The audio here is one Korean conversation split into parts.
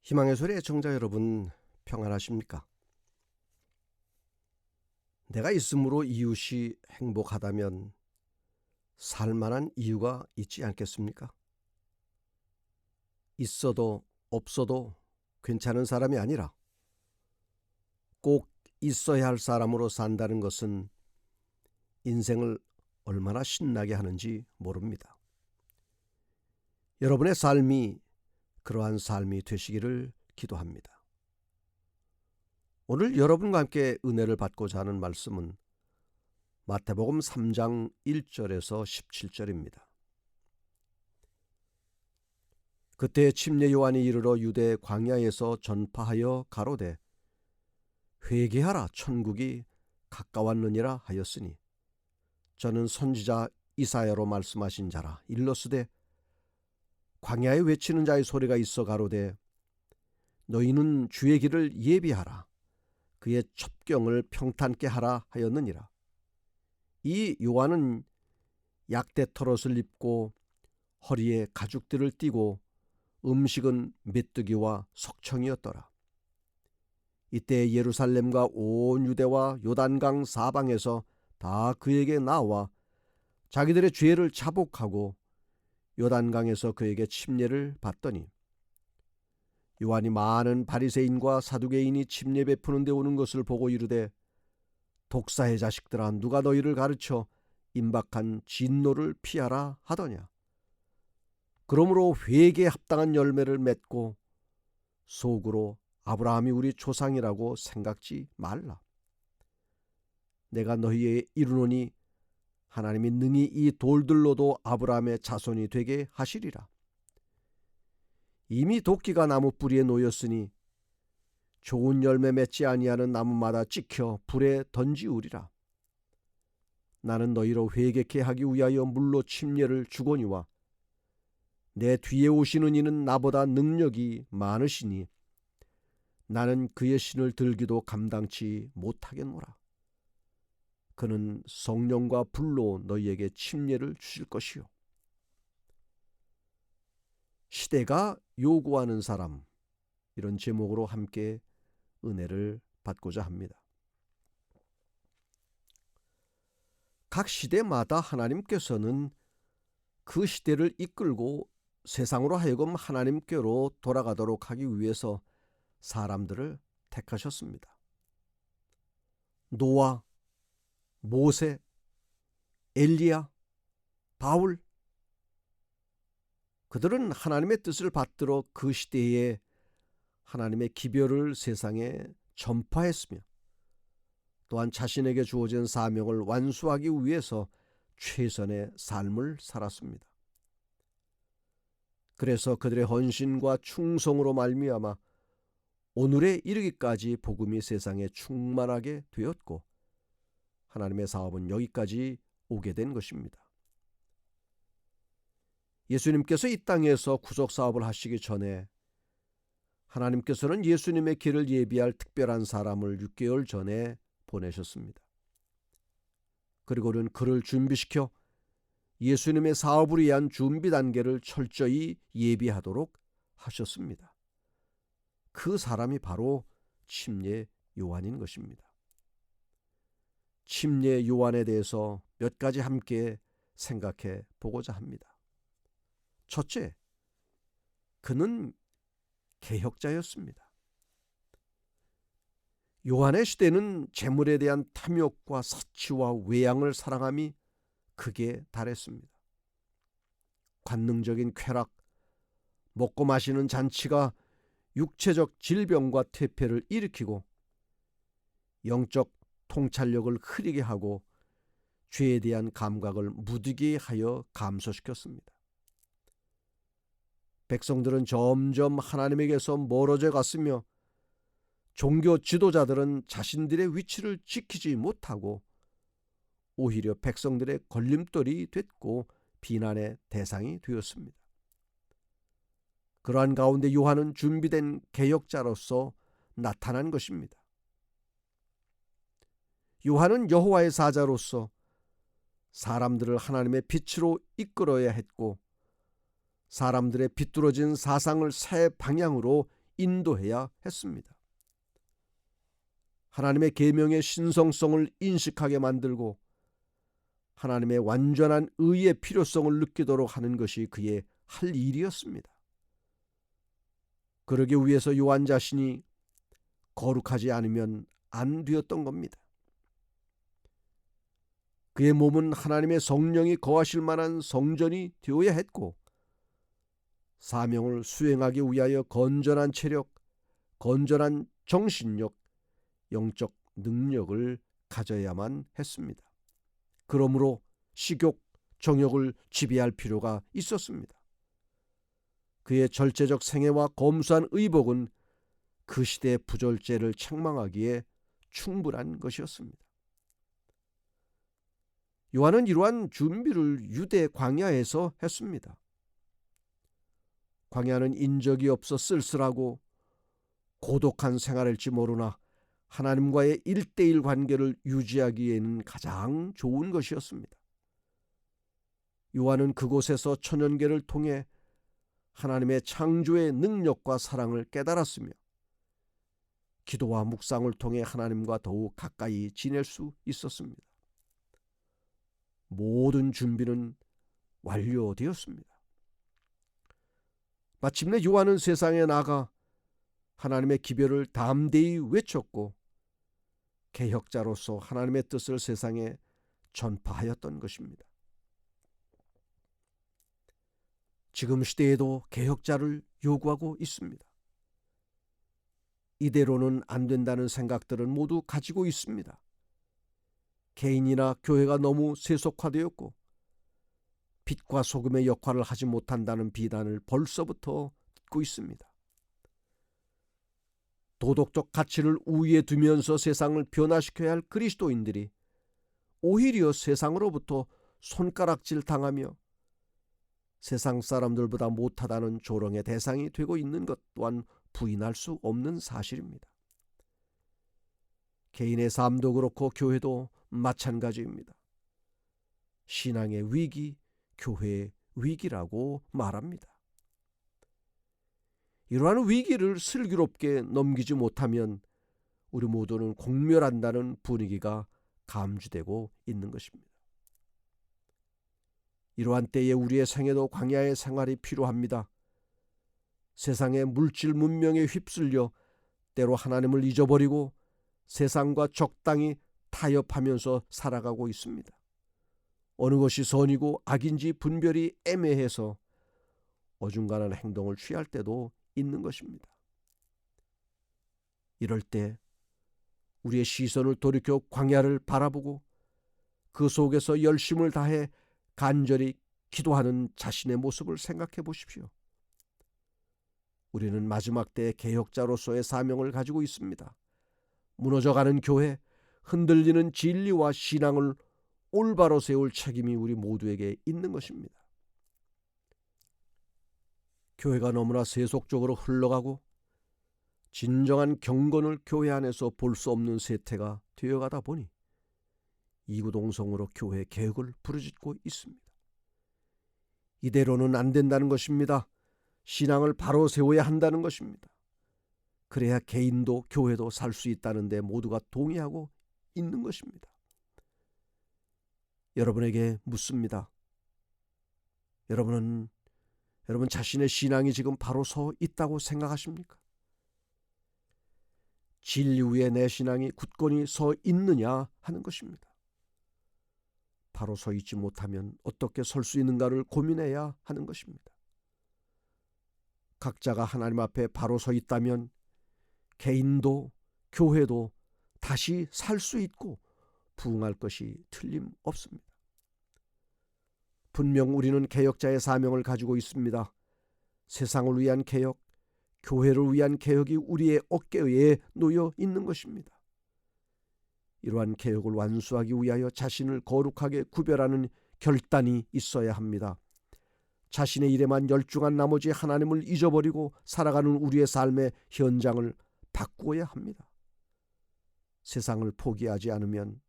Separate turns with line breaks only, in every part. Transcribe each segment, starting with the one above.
희망의 소리 애청자 여러분, 평안하십니까? 내가 있음으로 이웃이 행복하다면 살만한 이유가 있지 않겠습니까? 있어도 없어도 괜찮은 사람이 아니라 꼭 있어야 할 사람으로 산다는 것은 인생을 얼마나 신나게 하는지 모릅니다. 여러분의 삶이 그러한 삶이 되시기를 기도합니다. 오늘 여러분과 함께 은혜를 받고자 하는 말씀은 마태복음 3장 1절에서 17절입니다. 그때 침례 요한이 이르러 유대 광야에서 전파하여 가로되 회개하라, 천국이 가까웠느니라 하였으니 저는 선지자 이사야로 말씀하신 자라. 일러스되 광야에 외치는 자의 소리가 있어 가로되 너희는 주의 길을 예비하라, 그의 첩경을 평탄케 하라 하였느니라. 이 요한은 약대 털옷을 입고 허리에 가죽들을 띠고 음식은 메뚜기와 석청이었더라. 이때 예루살렘과 온 유대와 요단강 사방에서 다 그에게 나와 자기들의 죄를 자복하고 요단강에서 그에게 침례를 받더니 요한이 많은 바리새인과 사두개인이 침례 베푸는 데 오는 것을 보고 이르되 독사의 자식들아, 누가 너희를 가르쳐 임박한 진노를 피하라 하더냐. 그러므로 회개에 합당한 열매를 맺고 속으로 아브라함이 우리 조상이라고 생각지 말라. 내가 너희에 이르노니 하나님이 능히 이 돌들로도 아브라함의 자손이 되게 하시리라. 이미 도끼가 나무 뿌리에 놓였으니 좋은 열매 맺지 아니하는 나무마다 찍혀 불에 던지우리라. 나는 너희로 회개케 하기 위하여 물로 침례를 주거니와 내 뒤에 오시는 이는 나보다 능력이 많으시니 나는 그의 신을 들기도 감당치 못하겠노라. 그는 성령과 불로 너희에게 침례를 주실 것이요. 시대가 요구하는 사람, 이런 제목으로 함께 은혜를 받고자 합니다. 각 시대마다 하나님께서는 그 시대를 이끌고 세상으로 하여금 하나님께로 돌아가도록 하기 위해서 사람들을 택하셨습니다. 노아, 모세, 엘리야, 바울, 그들은 하나님의 뜻을 받들어 그 시대에 하나님의 기별을 세상에 전파했으며 또한 자신에게 주어진 사명을 완수하기 위해서 최선의 삶을 살았습니다. 그래서 그들의 헌신과 충성으로 말미암아 오늘에 이르기까지 복음이 세상에 충만하게 되었고 하나님의 사업은 여기까지 오게 된 것입니다. 예수님께서 이 땅에서 구속사업을 하시기 전에 하나님께서는 예수님의 길을 예비할 특별한 사람을 6개월 전에 보내셨습니다. 그리고는 그를 준비시켜 예수님의 사업을 위한 준비 단계를 철저히 예비하도록 하셨습니다. 그 사람이 바로 침례 요한인 것입니다. 침례 요한에 대해서 몇 가지 함께 생각해 보고자 합니다. 첫째, 그는 개혁자였습니다. 요한의 시대는 재물에 대한 탐욕과 사치와 외양을 사랑함이 극에 달했습니다. 관능적인 쾌락, 먹고 마시는 잔치가 육체적 질병과 퇴폐를 일으키고 영적 통찰력을 흐리게 하고 죄에 대한 감각을 무디게 하여 감소시켰습니다. 백성들은 점점 하나님에게서 멀어져 갔으며 종교 지도자들은 자신들의 위치를 지키지 못하고 오히려 백성들의 걸림돌이 됐고 비난의 대상이 되었습니다. 그러한 가운데 요한은 준비된 개혁자로서 나타난 것입니다. 요한은 여호와의 사자로서 사람들을 하나님의 빛으로 이끌어야 했고 사람들의 비뚤어진 사상을 새 방향으로 인도해야 했습니다. 하나님의 계명의 신성성을 인식하게 만들고 하나님의 완전한 의의 필요성을 느끼도록 하는 것이 그의 할 일이었습니다. 그러기 위해서 요한 자신이 거룩하지 않으면 안 되었던 겁니다. 그의 몸은 하나님의 성령이 거하실 만한 성전이 되어야 했고 사명을 수행하기 위하여 건전한 체력, 건전한 정신력, 영적 능력을 가져야만 했습니다. 그러므로 식욕, 정욕을 지배할 필요가 있었습니다. 그의 절제적 생애와 검소한 의복은 그 시대의 부절제를 책망하기에 충분한 것이었습니다. 요한은 이러한 준비를 유대 광야에서 했습니다. 광야는 인적이 없어 쓸쓸하고 고독한 생활일지 모르나 하나님과의 1:1 관계를 유지하기에는 가장 좋은 것이었습니다. 요한은 그곳에서 천연계를 통해 하나님의 창조의 능력과 사랑을 깨달았으며 기도와 묵상을 통해 하나님과 더욱 가까이 지낼 수 있었습니다. 모든 준비는 완료되었습니다. 마침내 요한은 세상에 나가 하나님의 기별을 담대히 외쳤고 개혁자로서 하나님의 뜻을 세상에 전파하였던 것입니다. 지금 시대에도 개혁자를 요구하고 있습니다. 이대로는 안 된다는 생각들은 모두 가지고 있습니다. 개인이나 교회가 너무 세속화되었고 빛과 소금의 역할을 하지 못한다는 비난을 벌써부터 듣고 있습니다. 도덕적 가치를 우위에 두면서 세상을 변화시켜야 할 그리스도인들이 오히려 세상으로부터 손가락질 당하며 세상 사람들보다 못하다는 조롱의 대상이 되고 있는 것 또한 부인할 수 없는 사실입니다. 개인의 삶도 그렇고 교회도 마찬가지입니다. 신앙의 위기, 교회의 위기라고 말합니다. 이러한 위기를 슬기롭게 넘기지 못하면 우리 모두는 공멸한다는 분위기가 감지되고 있는 것입니다. 이러한 때에 우리의 생애도 광야의 생활이 필요합니다. 세상의 물질 문명에 휩쓸려 때로 하나님을 잊어버리고 세상과 적당히 타협하면서 살아가고 있습니다. 어느 것이 선이고 악인지 분별이 애매해서 어중간한 행동을 취할 때도 있는 것입니다. 이럴 때 우리의 시선을 돌이켜 광야를 바라보고 그 속에서 열심을 다해 간절히 기도하는 자신의 모습을 생각해 보십시오. 우리는 마지막 때의 개혁자로서의 사명을 가지고 있습니다. 무너져가는 교회, 흔들리는 진리와 신앙을 올바로 세울 책임이 우리 모두에게 있는 것입니다. 교회가 너무나 세속적으로 흘러가고 진정한 경건을 교회 안에서 볼 수 없는 세태가 되어가다 보니 이구동성으로 교회 개혁을 부르짖고 있습니다. 이대로는 안 된다는 것입니다. 신앙을 바로 세워야 한다는 것입니다. 그래야 개인도 교회도 살 수 있다는 데 모두가 동의하고 있는 것입니다. 여러분에게 묻습니다. 여러분 자신의 신앙이 지금 바로 서 있다고 생각하십니까? 진리 위에 내 신앙이 굳건히 서 있느냐 하는 것입니다. 바로 서 있지 못하면 어떻게 설 수 있는가를 고민해야 하는 것입니다. 각자가 하나님 앞에 바로 서 있다면 개인도 교회도 다시 살 수 있고 부흥할 것이 틀림없습니다. 분명 우리는 개혁자의 사명을 가지고 있습니다. 세상을 위한 개혁, 교회를 위한 개혁이 우리의 어깨에 놓여 있는 것입니다. 이러한 개혁을 완수하기 위하여 자신을 거룩하게 구별하는 결단이 있어야 합니다. 자신의 일에만 열중한 나머지 하나님을 잊어버리고 살아가는 우리의 삶의 현장을 바꾸어야 합니다. 세상을 포기하지 않으면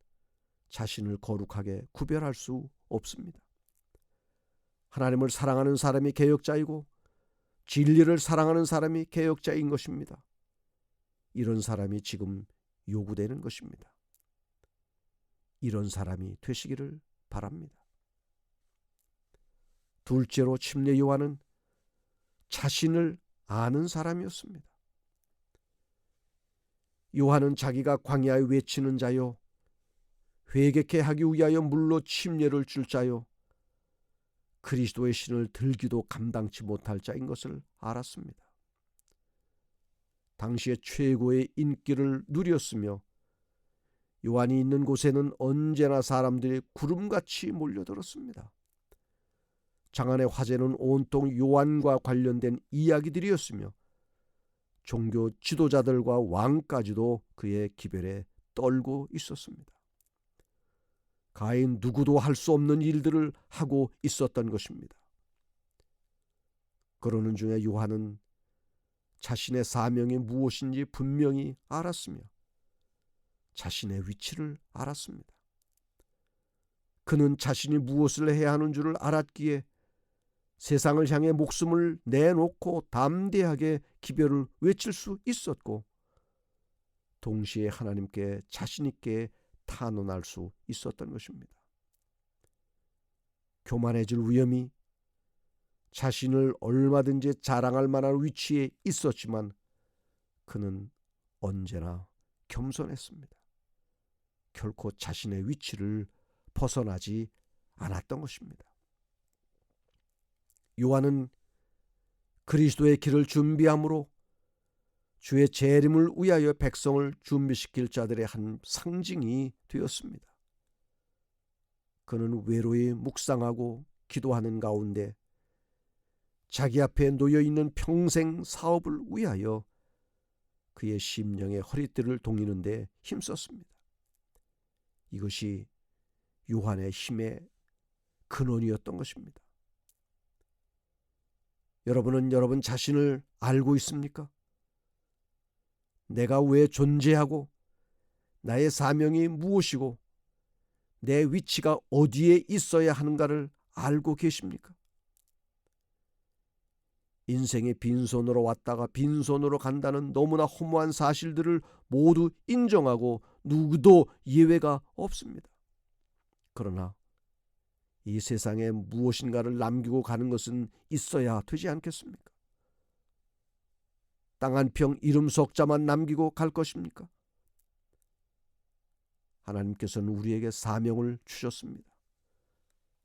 자신을 거룩하게 구별할 수 없습니다. 하나님을 사랑하는 사람이 개혁자이고 진리를 사랑하는 사람이 개혁자인 것입니다. 이런 사람이 지금 요구되는 것입니다. 이런 사람이 되시기를 바랍니다. 둘째로 침례 요한은 자신을 아는 사람이었습니다. 요한은 자기가 광야에 외치는 자요, 회개케 하기 위하여 물로 침례를 줄 자요, 그리스도의 신을 들기도 감당치 못할 자인 것을 알았습니다. 당시에 최고의 인기를 누렸으며 요한이 있는 곳에는 언제나 사람들이 구름같이 몰려들었습니다. 장안의 화제는 온통 요한과 관련된 이야기들이었으며 종교 지도자들과 왕까지도 그의 기별에 떨고 있었습니다. 가히 누구도 할 수 없는 일들을 하고 있었던 것입니다. 그러는 중에 요한은 자신의 사명이 무엇인지 분명히 알았으며 자신의 위치를 알았습니다. 그는 자신이 무엇을 해야 하는 줄을 알았기에 세상을 향해 목숨을 내놓고 담대하게 기별을 외칠 수 있었고, 동시에 하나님께 자신 있게 탄원할 수 있었던 것입니다. 교만해질 위험이 자신을 얼마든지 자랑할 만한 위치에 있었지만 그는 언제나 겸손했습니다. 결코 자신의 위치를 벗어나지 않았던 것입니다. 요한은 그리스도의 길을 준비함으로 주의 재림을 위하여 백성을 준비시킬 자들의 한 상징이 되었습니다. 그는 외로이 묵상하고 기도하는 가운데 자기 앞에 놓여있는 평생 사업을 위하여 그의 심령의 허리띠를 동이는 데 힘썼습니다. 이것이 요한의 힘의 근원이었던 것입니다. 여러분은 여러분 자신을 알고 있습니까? 내가 왜 존재하고 나의 사명이 무엇이고 내 위치가 어디에 있어야 하는가를 알고 계십니까? 인생이 빈손으로 왔다가 빈손으로 간다는 너무나 허무한 사실들을 모두 인정하고 누구도 예외가 없습니다. 그러나 이 세상에 무엇인가를 남기고 가는 것은 있어야 되지 않겠습니까? 땅 한 평 이름 석자만 남기고 갈 것입니까? 하나님께서는 우리에게 사명을 주셨습니다.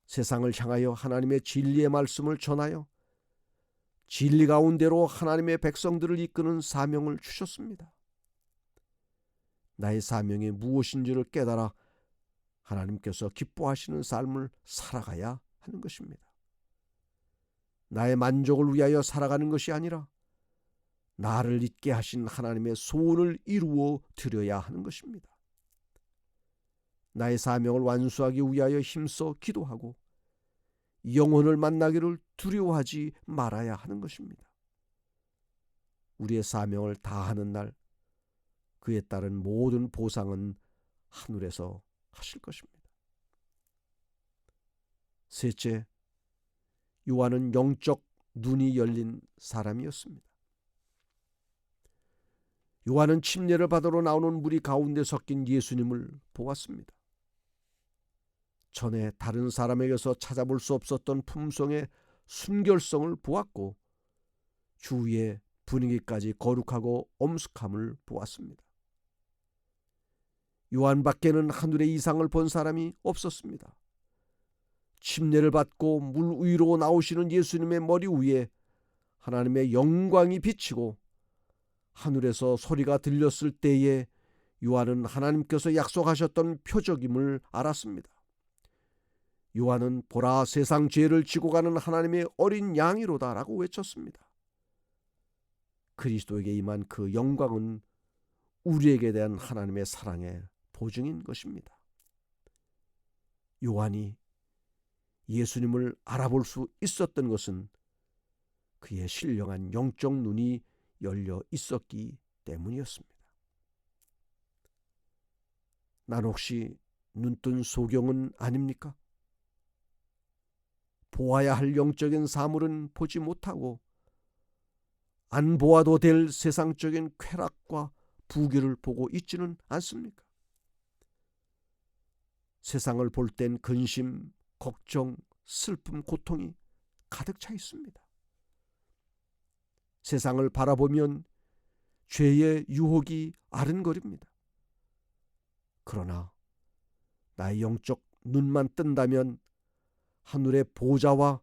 세상을 향하여 하나님의 진리의 말씀을 전하여 진리 가운데로 하나님의 백성들을 이끄는 사명을 주셨습니다. 나의 사명이 무엇인지를 깨달아 하나님께서 기뻐하시는 삶을 살아가야 하는 것입니다. 나의 만족을 위하여 살아가는 것이 아니라 나를 있게 하신 하나님의 소원을 이루어 드려야 하는 것입니다. 나의 사명을 완수하기 위하여 힘써 기도하고 영혼을 만나기를 두려워하지 말아야 하는 것입니다. 우리의 사명을 다하는 날 그에 따른 모든 보상은 하늘에서 하실 것입니다. 셋째, 요한은 영적 눈이 열린 사람이었습니다. 요한은 침례를 받으러 나오는 무리 가운데 섞인 예수님을 보았습니다. 전에 다른 사람에게서 찾아볼 수 없었던 품성의 순결성을 보았고 주위의 분위기까지 거룩하고 엄숙함을 보았습니다. 요한밖에는 하늘의 이상을 본 사람이 없었습니다. 침례를 받고 물 위로 나오시는 예수님의 머리 위에 하나님의 영광이 비치고 하늘에서 소리가 들렸을 때에 요한은 하나님께서 약속하셨던 표적임을 알았습니다. 요한은 보라 세상 죄를 지고 가는 하나님의 어린 양이로다 라고 외쳤습니다. 그리스도에게 임한 그 영광은 우리에게 대한 하나님의 사랑의 보증인 것입니다. 요한이 예수님을 알아볼 수 있었던 것은 그의 신령한 영적 눈이 열려 있었기 때문이었습니다. 난 혹시 눈뜬 소경은 아닙니까? 보아야 할 영적인 사물은 보지 못하고 안 보아도 될 세상적인 쾌락과 부귀를 보고 있지는 않습니까? 세상을 볼 땐 근심, 걱정, 슬픔, 고통이 가득 차 있습니다. 세상을 바라보면 죄의 유혹이 아른거립니다. 그러나 나의 영적 눈만 뜬다면 하늘의 보좌와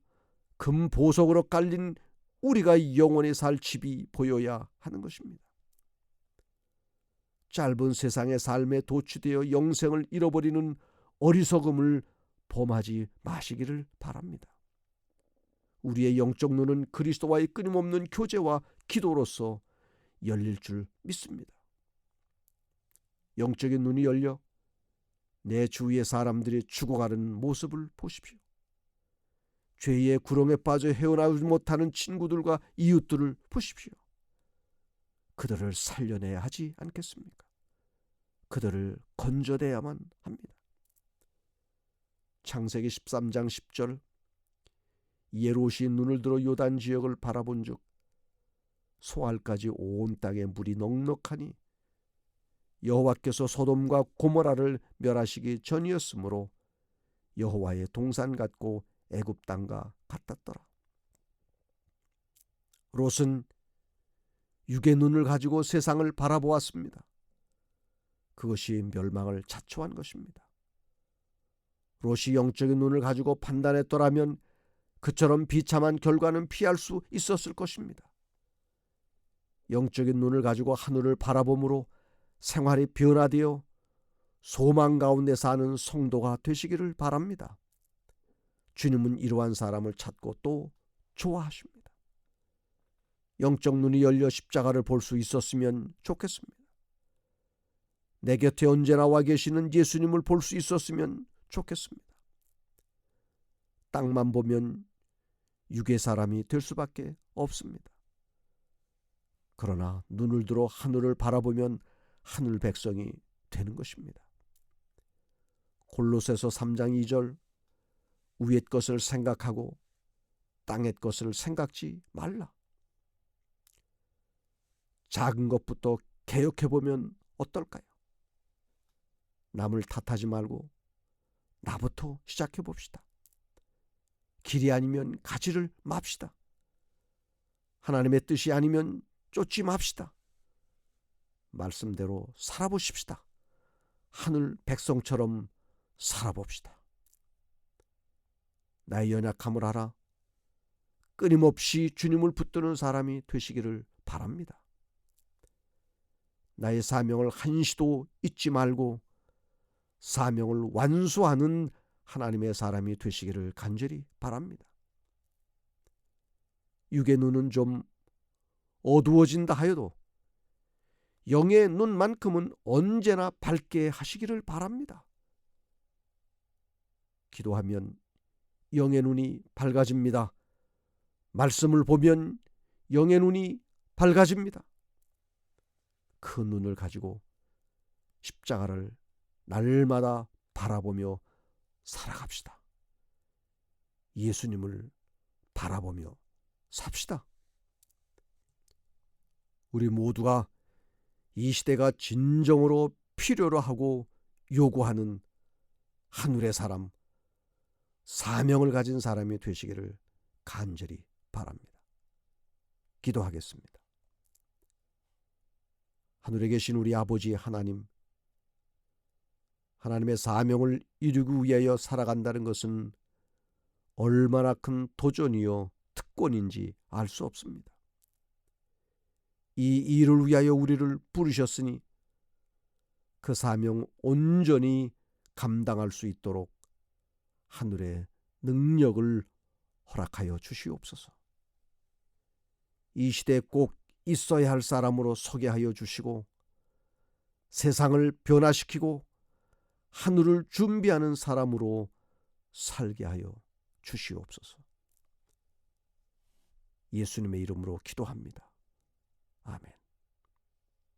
금보석으로 깔린 우리가 영원히 살 집이 보여야 하는 것입니다. 짧은 세상의 삶에 도취되어 영생을 잃어버리는 어리석음을 범하지 마시기를 바랍니다. 우리의 영적 눈은 그리스도와의 끊임없는 교제와 기도로서 열릴 줄 믿습니다. 영적인 눈이 열려 내 주위의 사람들이 죽어가는 모습을 보십시오. 죄의 구렁에 빠져 헤어나오지 못하는 친구들과 이웃들을 보십시오. 그들을 살려내야 하지 않겠습니까? 그들을 건져내야만 합니다. 창세기 13장 10절, 이에 롯이 눈을 들어 요단 지역을 바라본즉 소알까지 온 땅에 물이 넉넉하니 여호와께서 소돔과 고모라를 멸하시기 전이었으므로 여호와의 동산 같고 애굽 땅과 같았더라. 롯은 육의 눈을 가지고 세상을 바라보았습니다. 그것이 멸망을 자초한 것입니다. 롯이 영적인 눈을 가지고 판단했더라면 그처럼 비참한 결과는 피할 수 있었을 것입니다. 영적인 눈을 가지고 하늘을 바라봄으로 생활이 변화되어 소망 가운데 사는 성도가 되시기를 바랍니다. 주님은 이러한 사람을 찾고 또 좋아하십니다. 영적 눈이 열려 십자가를 볼 수 있었으면 좋겠습니다. 내 곁에 언제나 와 계시는 예수님을 볼 수 있었으면 좋겠습니다. 땅만 보면 육의 사람이 될 수밖에 없습니다. 그러나 눈을 들어 하늘을 바라보면 하늘 백성이 되는 것입니다. 골로새서 3장 2절, 위의 것을 생각하고 땅의 것을 생각지 말라. 작은 것부터 개혁해보면 어떨까요? 남을 탓하지 말고 나부터 시작해봅시다. 길이 아니면 가지를 맙시다. 하나님의 뜻이 아니면 쫓지 맙시다. 말씀대로 살아보십시다. 하늘 백성처럼 살아봅시다. 나의 연약함을 알아 끊임없이 주님을 붙드는 사람이 되시기를 바랍니다. 나의 사명을 한시도 잊지 말고 사명을 완수하는 하나님의 사람이 되시기를 간절히 바랍니다. 육의 눈은 좀 어두워진다 하여도 영의 눈만큼은 언제나 밝게 하시기를 바랍니다. 기도하면 영의 눈이 밝아집니다. 말씀을 보면 영의 눈이 밝아집니다. 그 눈을 가지고 십자가를 날마다 바라보며 살아갑시다. 예수님을 바라보며 삽시다. 우리 모두가 이 시대가 진정으로 필요로 하고 요구하는 하늘의 사람, 사명을 가진 사람이 되시기를 간절히 바랍니다. 기도하겠습니다. 하늘에 계신 우리 아버지 하나님, 하나님의 사명을 이루기 위하여 살아간다는 것은 얼마나 큰 도전이요 특권인지 알 수 없습니다. 이 일을 위하여 우리를 부르셨으니 그 사명 온전히 감당할 수 있도록 하늘의 능력을 허락하여 주시옵소서. 이 시대에 꼭 있어야 할 사람으로 소개하여 주시고 세상을 변화시키고 하늘을 준비하는 사람으로 살게 하여 주시옵소서. 예수님의 이름으로 기도합니다. 아멘.